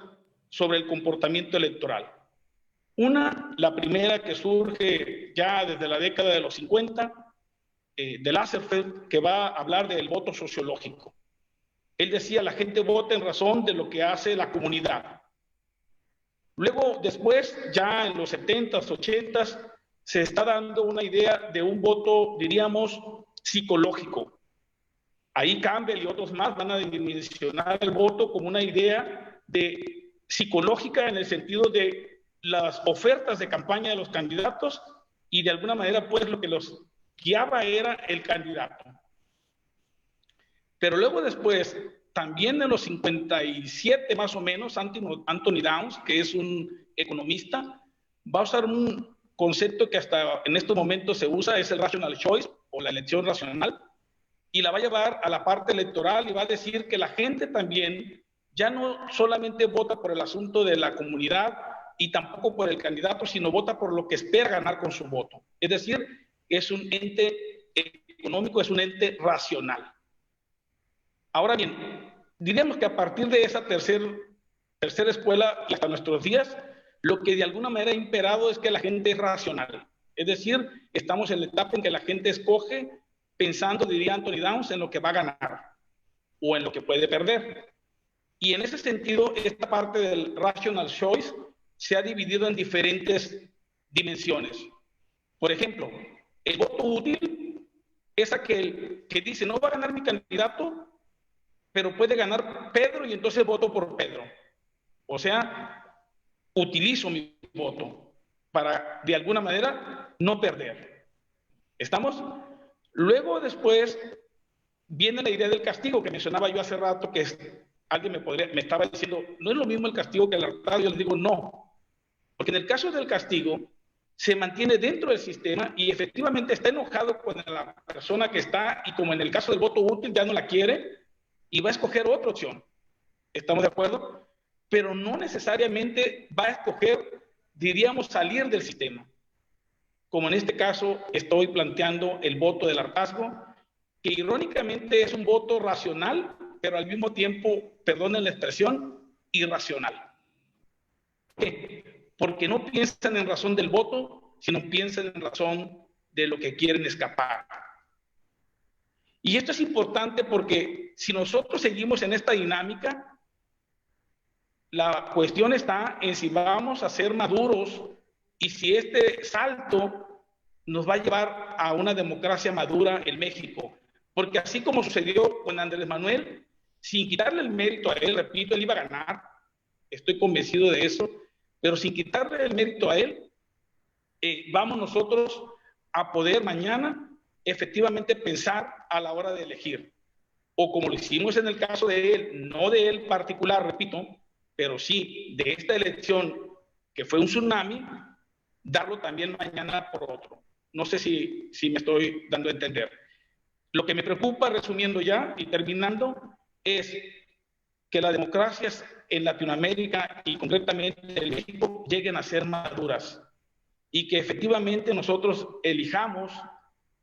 sobre el comportamiento electoral. Una, la primera que surge ya desde la década de los 50, de Lasserfeld, que va a hablar del voto sociológico. Él decía, la gente vota en razón de lo que hace la comunidad. Luego, después, ya en los 70s, 80s, se está dando una idea de un voto, diríamos, psicológico. Ahí Campbell y otros más van a dimensionar el voto como una idea de psicológica en el sentido de las ofertas de campaña de los candidatos y de alguna manera pues lo que los guiaba era el candidato. Pero luego después, también en los 57 más o menos, Anthony Downs, que es un economista, va a usar un concepto que hasta en estos momentos se usa, es el rational choice o la elección racional, y la va a llevar a la parte electoral y va a decir que la gente también ya no solamente vota por el asunto de la comunidad y tampoco por el candidato, sino vota por lo que espera ganar con su voto. Es decir, es un ente económico, es un ente racional. Ahora bien, diríamos que a partir de esa tercera escuela y hasta nuestros días, lo que de alguna manera ha imperado es que la gente es racional. Es decir, estamos en la etapa en que la gente escoge pensando, diría Anthony Downs, en lo que va a ganar o en lo que puede perder. Y en ese sentido, esta parte del rational choice se ha dividido en diferentes dimensiones. Por ejemplo, el voto útil es aquel que dice, no va a ganar mi candidato, pero puede ganar Pedro y entonces voto por Pedro. O sea, utilizo mi voto para, de alguna manera, no perder. ¿Estamos? Luego, después, viene la idea del castigo que mencionaba yo hace rato, que alguien me estaba diciendo, no es lo mismo el castigo que el hartazgo. Yo les digo, no. Porque en el caso del castigo, se mantiene dentro del sistema y efectivamente está enojado con la persona que está, y como en el caso del voto útil, ya no la quiere y va a escoger otra opción. ¿Estamos de acuerdo? Pero no necesariamente va a escoger, diríamos, salir del sistema. Como en este caso estoy planteando el voto del hartazgo, que irónicamente es un voto racional, pero al mismo tiempo, perdonen la expresión, irracional. ¿Por qué? Porque no piensan en razón del voto, sino piensan en razón de lo que quieren escapar. Y esto es importante porque si nosotros seguimos en esta dinámica, la cuestión está en si vamos a ser maduros y si este salto nos va a llevar a una democracia madura en México. Porque así como sucedió con Andrés Manuel, sin quitarle el mérito a él, repito, él iba a ganar, estoy convencido de eso, pero sin quitarle el mérito a él, vamos nosotros a poder mañana efectivamente pensar a la hora de elegir. O como lo hicimos en el caso de él, no de él particular, repito, pero sí de esta elección que fue un tsunami, darlo también mañana por otro. No sé si me estoy dando a entender. Lo que me preocupa, resumiendo ya y terminando, es que las democracias en Latinoamérica y concretamente en México lleguen a ser maduras y que efectivamente nosotros elijamos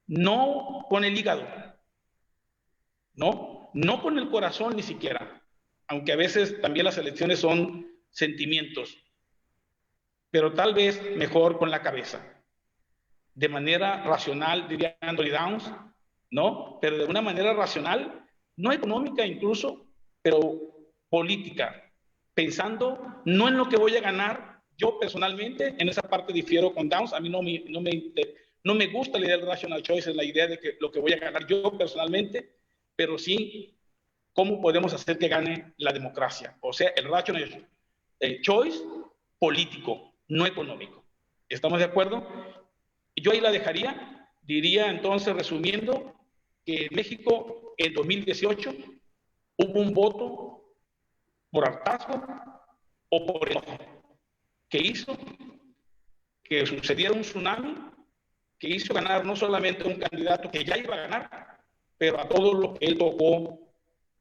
no con el hígado, no con el corazón ni siquiera, aunque a veces también las elecciones son sentimientos, pero tal vez mejor con la cabeza, de manera racional, diría Anthony Downs, ¿no? Pero de una manera racional, no económica incluso, pero política, pensando no en lo que voy a ganar. Yo personalmente, en esa parte difiero con Downs, a mí no me gusta la idea del rational choice, la idea de que lo que voy a ganar yo personalmente, pero sí cómo podemos hacer que gane la democracia, o sea, el rational choice político, no económico. ¿Estamos de acuerdo? Yo ahí la dejaría, diría entonces, resumiendo, que en México en 2018 hubo un voto por hartazgo o por enojo, que hizo que sucediera un tsunami, que hizo ganar no solamente a un candidato que ya iba a ganar, pero a todo lo que él tocó,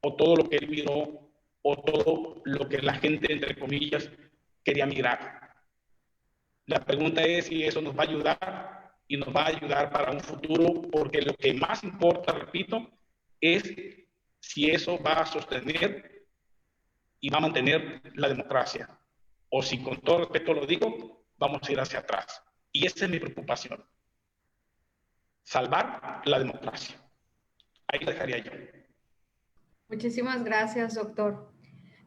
o todo lo que él miró, o todo lo que la gente, entre comillas, quería mirar. La pregunta es si eso nos va a ayudar y nos va a ayudar para un futuro, porque lo que más importa, repito, es si eso va a sostener y va a mantener la democracia, o si con todo respeto lo digo, vamos a ir hacia atrás. Y esa es mi preocupación. Salvar la democracia. Ahí la dejaría yo. Muchísimas gracias, doctor.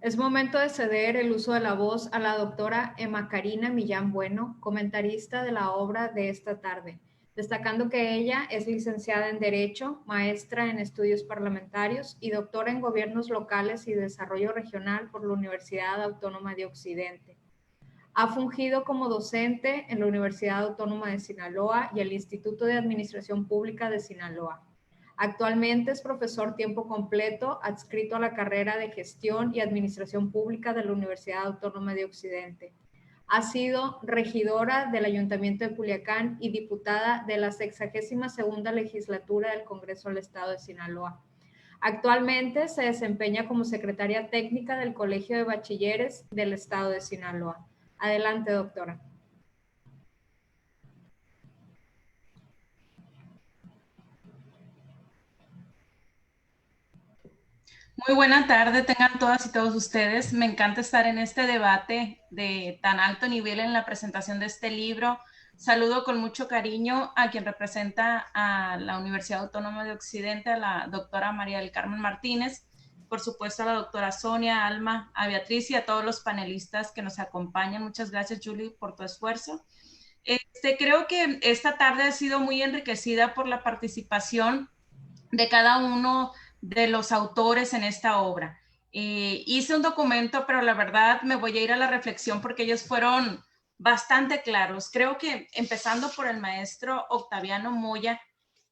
Es momento de ceder el uso de la voz a la doctora Emma Karina Millán Bueno, comentarista de la obra de esta tarde, destacando que ella es licenciada en Derecho, maestra en Estudios Parlamentarios y doctora en Gobiernos Locales y Desarrollo Regional por la Universidad Autónoma de Occidente. Ha fungido como docente en la Universidad Autónoma de Sinaloa y el Instituto de Administración Pública de Sinaloa. Actualmente es profesor tiempo completo adscrito a la carrera de Gestión y Administración Pública de la Universidad Autónoma de Occidente. Ha sido regidora del Ayuntamiento de Culiacán y diputada de la 62ª legislatura del Congreso del Estado de Sinaloa. Actualmente se desempeña como secretaria técnica del Colegio de Bachilleres del Estado de Sinaloa. Adelante, doctora. Muy buena tarde, tengan todas y todos ustedes. Me encanta estar en este debate de tan alto nivel en la presentación de este libro. Saludo con mucho cariño a quien representa a la Universidad Autónoma de Occidente, a la doctora María del Carmen Martínez, por supuesto a la doctora Sonia, Alma, a Beatriz y a todos los panelistas que nos acompañan. Muchas gracias, Julie, por tu esfuerzo. Creo que esta tarde ha sido muy enriquecida por la participación de cada uno de los autores en esta obra. Hice un documento, pero la verdad me voy a ir a la reflexión porque ellos fueron bastante claros. Creo que empezando por el maestro Octaviano Moya,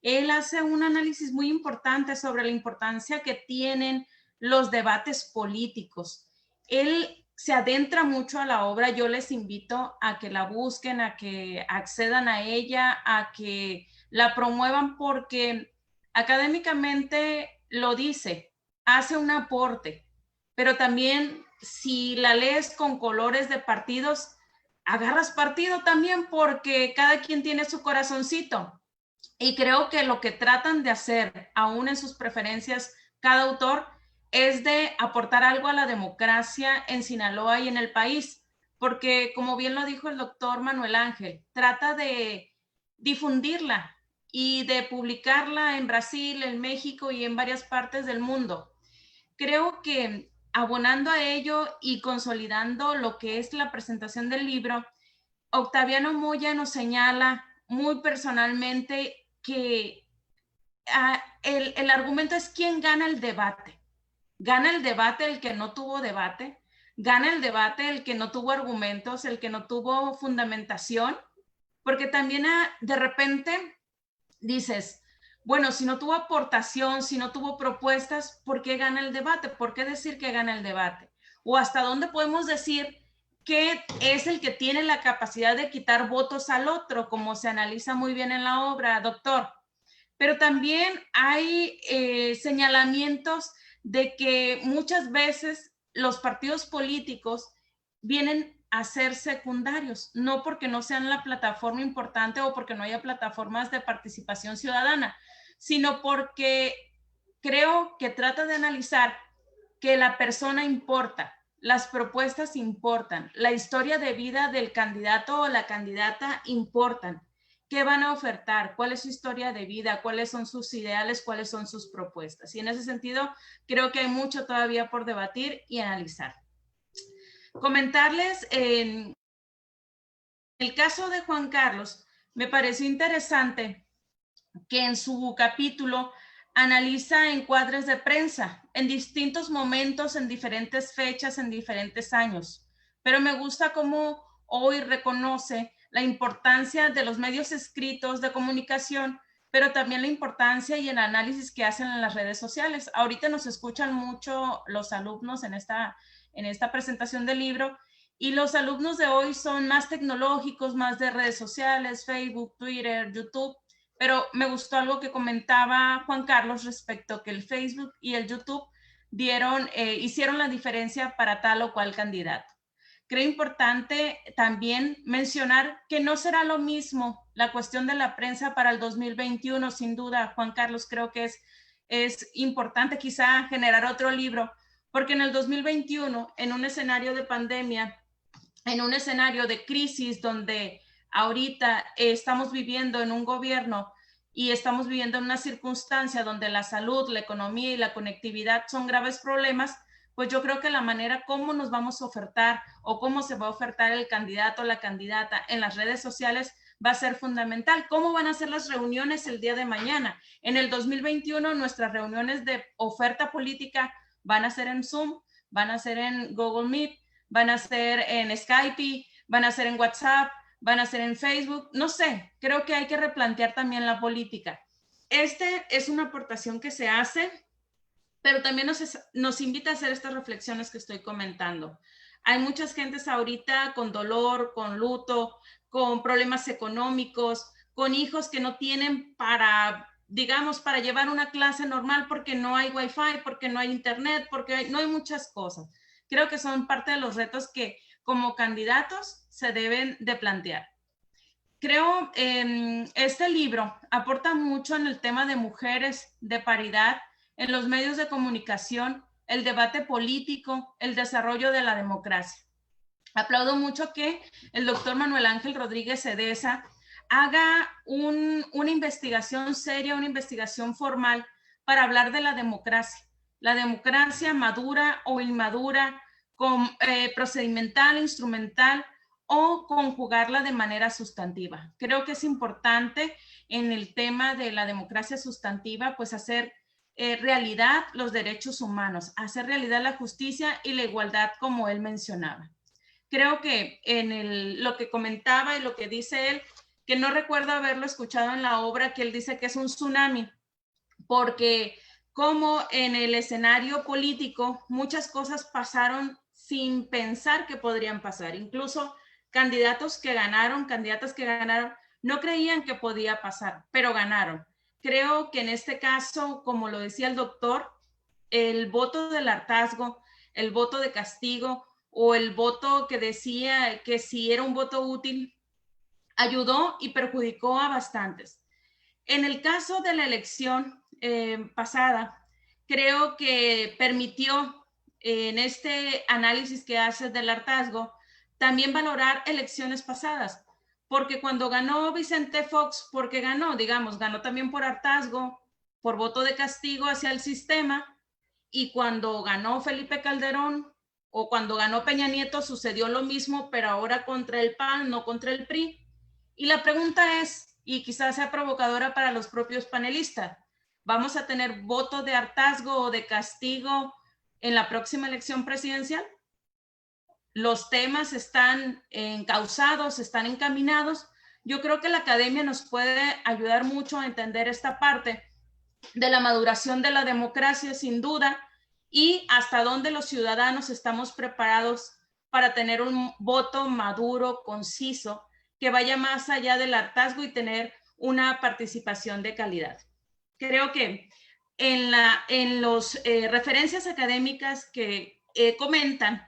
él hace un análisis muy importante sobre la importancia que tienen los debates políticos. Él se adentra mucho a la obra. Yo les invito a que la busquen, a que accedan a ella, a que la promuevan porque académicamente lo dice, hace un aporte, pero también si la lees con colores de partidos, agarras partido también porque cada quien tiene su corazoncito. Y creo que lo que tratan de hacer, aún en sus preferencias, cada autor, es de aportar algo a la democracia en Sinaloa y en el país, porque como bien lo dijo el doctor Manuel Ángel, trata de difundirla y de publicarla en Brasil, en México y en varias partes del mundo. Creo que abonando a ello y consolidando lo que es la presentación del libro, Octaviano Moya nos señala muy personalmente que el argumento es quién gana el debate. Gana el debate el que no tuvo debate, gana el debate el que no tuvo argumentos, el que no tuvo fundamentación, porque también de repente dices, bueno, si no tuvo aportación, si no tuvo propuestas, ¿por qué gana el debate? ¿Por qué decir que gana el debate? ¿O hasta dónde podemos decir que es el que tiene la capacidad de quitar votos al otro, como se analiza muy bien en la obra, doctor? Pero también hay señalamientos de que muchas veces los partidos políticos vienen a ser secundarios, no porque no sean la plataforma importante o porque no haya plataformas de participación ciudadana, sino porque creo que trata de analizar que la persona importa, las propuestas importan, la historia de vida del candidato o la candidata importan. ¿Qué van a ofertar? ¿Cuál es su historia de vida? ¿Cuáles son sus ideales? ¿Cuáles son sus propuestas? Y en ese sentido, creo que hay mucho todavía por debatir y analizar. Comentarles, en el caso de Juan Carlos, me pareció interesante que en su capítulo analiza encuadres de prensa en distintos momentos, en diferentes fechas, en diferentes años. Pero me gusta cómo hoy reconoce la importancia de los medios escritos de comunicación, pero también la importancia y el análisis que hacen en las redes sociales. Ahorita nos escuchan mucho los alumnos en esta presentación del libro, y los alumnos de hoy son más tecnológicos, más de redes sociales, Facebook, Twitter, YouTube. Pero me gustó algo que comentaba Juan Carlos respecto a que el Facebook y el YouTube hicieron la diferencia para tal o cual candidato. Creo importante también mencionar que no será lo mismo la cuestión de la prensa para el 2021, sin duda, Juan Carlos, creo que es importante quizá generar otro libro, porque en el 2021, en un escenario de pandemia, en un escenario de crisis donde ahorita estamos viviendo en un gobierno y estamos viviendo en una circunstancia donde la salud, la economía y la conectividad son graves problemas, pues yo creo que la manera como nos vamos a ofertar o cómo se va a ofertar el candidato o la candidata en las redes sociales va a ser fundamental. ¿Cómo van a ser las reuniones el día de mañana? En el 2021 nuestras reuniones de oferta política van a ser en Zoom, van a ser en Google Meet, van a ser en Skype, van a ser en WhatsApp, van a ser en Facebook, no sé, creo que hay que replantear también la política. Es una aportación que se hace, pero también nos invita a hacer estas reflexiones que estoy comentando. Hay muchas gentes ahorita con dolor, con luto, con problemas económicos, con hijos que no tienen para llevar una clase normal porque no hay wifi, porque no hay internet, porque no hay muchas cosas. Creo que son parte de los retos que como candidatos se deben de plantear. Creo este libro aporta mucho en el tema de mujeres, de paridad, en los medios de comunicación, el debate político, el desarrollo de la democracia. Aplaudo mucho que el doctor Manuel Ángel Rodríguez Sedeza haga una investigación seria, una investigación formal para hablar de la democracia madura o inmadura, procedimental, instrumental, o conjugarla de manera sustantiva. Creo que es importante en el tema de la democracia sustantiva, pues hacer realidad los derechos humanos, hacer realidad la justicia y la igualdad como él mencionaba. Creo que lo que comentaba y lo que dice él, que no recuerdo haberlo escuchado en la obra, que él dice que es un tsunami, porque como en el escenario político muchas cosas pasaron sin pensar que podrían pasar. Incluso candidatas que ganaron, no creían que podía pasar, pero ganaron. Creo que en este caso, como lo decía el doctor, el voto del hartazgo, el voto de castigo o el voto que decía que si era un voto útil, ayudó y perjudicó a bastantes. En el caso de la elección pasada, creo que permitió en este análisis que hace del hartazgo también valorar elecciones pasadas, porque cuando ganó Vicente Fox, porque ganó también por hartazgo, por voto de castigo hacia el sistema, y cuando ganó Felipe Calderón o cuando ganó Peña Nieto sucedió lo mismo, pero ahora contra el PAN, no contra el PRI. Y la pregunta es, y quizás sea provocadora para los propios panelistas, ¿vamos a tener voto de hartazgo o de castigo en la próxima elección presidencial? Los temas están encausados, están encaminados. Yo creo que la academia nos puede ayudar mucho a entender esta parte de la maduración de la democracia, sin duda, y hasta dónde los ciudadanos estamos preparados para tener un voto maduro, conciso, que vaya más allá del hartazgo y tener una participación de calidad. Creo que en los referencias académicas que comentan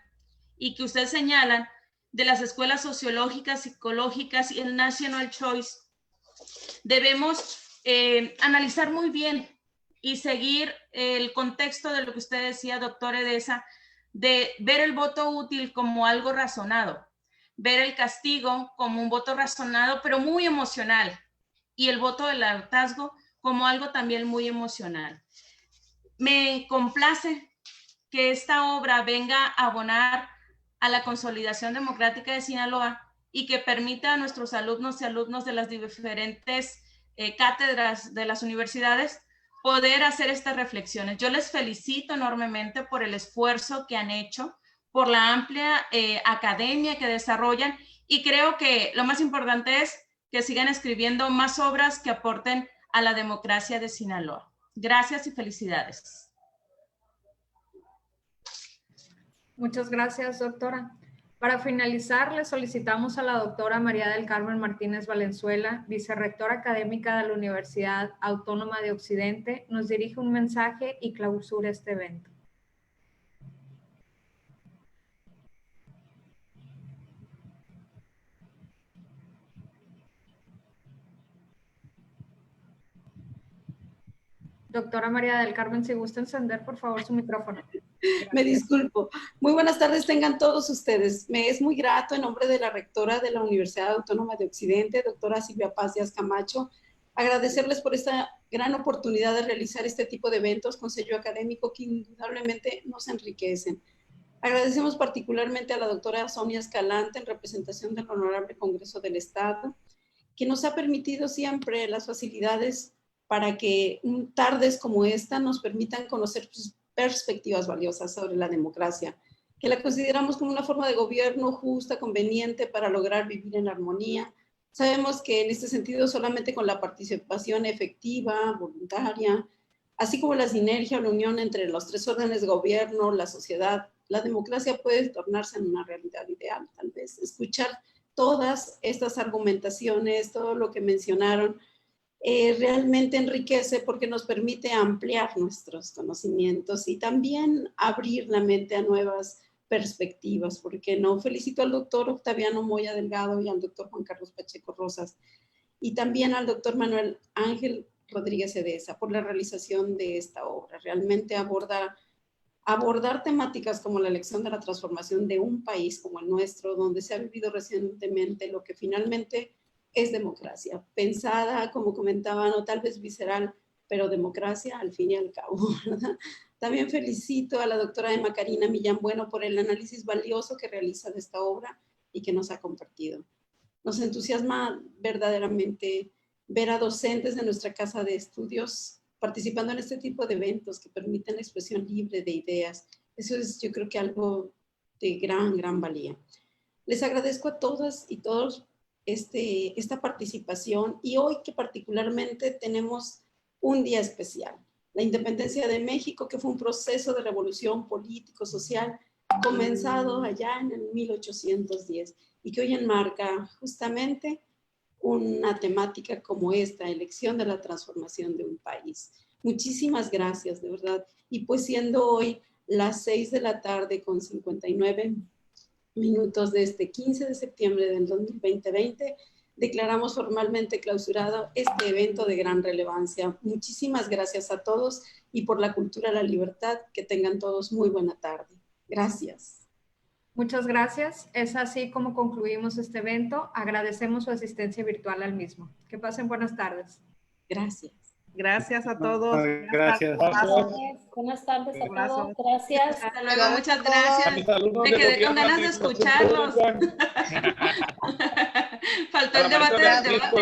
y que ustedes señalan de las escuelas sociológicas, psicológicas y el National Choice, debemos analizar muy bien y seguir el contexto de lo que usted decía, doctor Edesa, de ver el voto útil como algo razonado, ver el castigo como un voto razonado, pero muy emocional, y el voto del hartazgo como algo también muy emocional. Me complace que esta obra venga a abonar a la consolidación democrática de Sinaloa y que permita a nuestros alumnos y alumnos de las diferentes cátedras de las universidades poder hacer estas reflexiones. Yo les felicito enormemente por el esfuerzo que han hecho, por la amplia academia que desarrollan, y creo que lo más importante es que sigan escribiendo más obras que aporten a la democracia de Sinaloa. Gracias y felicidades. Muchas gracias, doctora. Para finalizar, le solicitamos a la doctora María del Carmen Martínez Valenzuela, vicerrectora académica de la Universidad Autónoma de Occidente, nos dirige un mensaje y clausura este evento. Doctora María del Carmen, si gusta encender, por favor, su micrófono. Gracias. Me disculpo. Muy buenas tardes tengan todos ustedes. Me es muy grato en nombre de la rectora de la Universidad Autónoma de Occidente, doctora Silvia Paz Díaz Camacho, agradecerles por esta gran oportunidad de realizar este tipo de eventos con sello académico que indudablemente nos enriquecen. Agradecemos particularmente a la doctora Sonia Escalante en representación del Honorable Congreso del Estado, que nos ha permitido siempre las facilidades para que tardes como esta nos permitan conocer sus perspectivas valiosas sobre la democracia, que la consideramos como una forma de gobierno justa, conveniente para lograr vivir en armonía. Sabemos que en este sentido solamente con la participación efectiva, voluntaria, así como la sinergia o la unión entre los tres órdenes de gobierno, la sociedad, la democracia puede tornarse en una realidad ideal, tal vez. Escuchar todas estas argumentaciones, todo lo que mencionaron, realmente enriquece porque nos permite ampliar nuestros conocimientos y también abrir la mente a nuevas perspectivas. Porque no, felicito al doctor Octaviano Moya Delgado y al doctor Juan Carlos Pacheco Rosas y también al doctor Manuel Ángel Rodríguez Edesa por la realización de esta obra. Realmente abordar temáticas como la elección de la transformación de un país como el nuestro, donde se ha vivido recientemente lo que finalmente es democracia, pensada, como comentaban, o tal vez visceral, pero democracia al fin y al cabo, ¿verdad? También felicito a la doctora Emma Karina Millán Bueno por el análisis valioso que realiza de esta obra y que nos ha compartido. Nos entusiasma verdaderamente ver a docentes de nuestra casa de estudios participando en este tipo de eventos que permiten la expresión libre de ideas. Eso es, yo creo que algo de gran valía. Les agradezco a todas y todos esta participación y hoy que particularmente tenemos un día especial, la independencia de México, que fue un proceso de revolución político-social comenzado allá en el 1810 y que hoy enmarca justamente una temática como esta, elección de la transformación de un país. Muchísimas gracias, de verdad. Y pues siendo hoy las 6 de la tarde con 59 minutos de este 15 de septiembre del 2020, declaramos formalmente clausurado este evento de gran relevancia. Muchísimas gracias a todos y por la cultura de la libertad. Que tengan todos muy buena tarde. Gracias. Muchas gracias. Es así como concluimos este evento. Agradecemos su asistencia virtual al mismo. Que pasen buenas tardes. Gracias. Gracias a todos. Gracias. Buenas tardes a todos. Gracias. Hasta luego, muchas gracias. Me quedé con ganas de escucharlos. Faltó el debate del debate.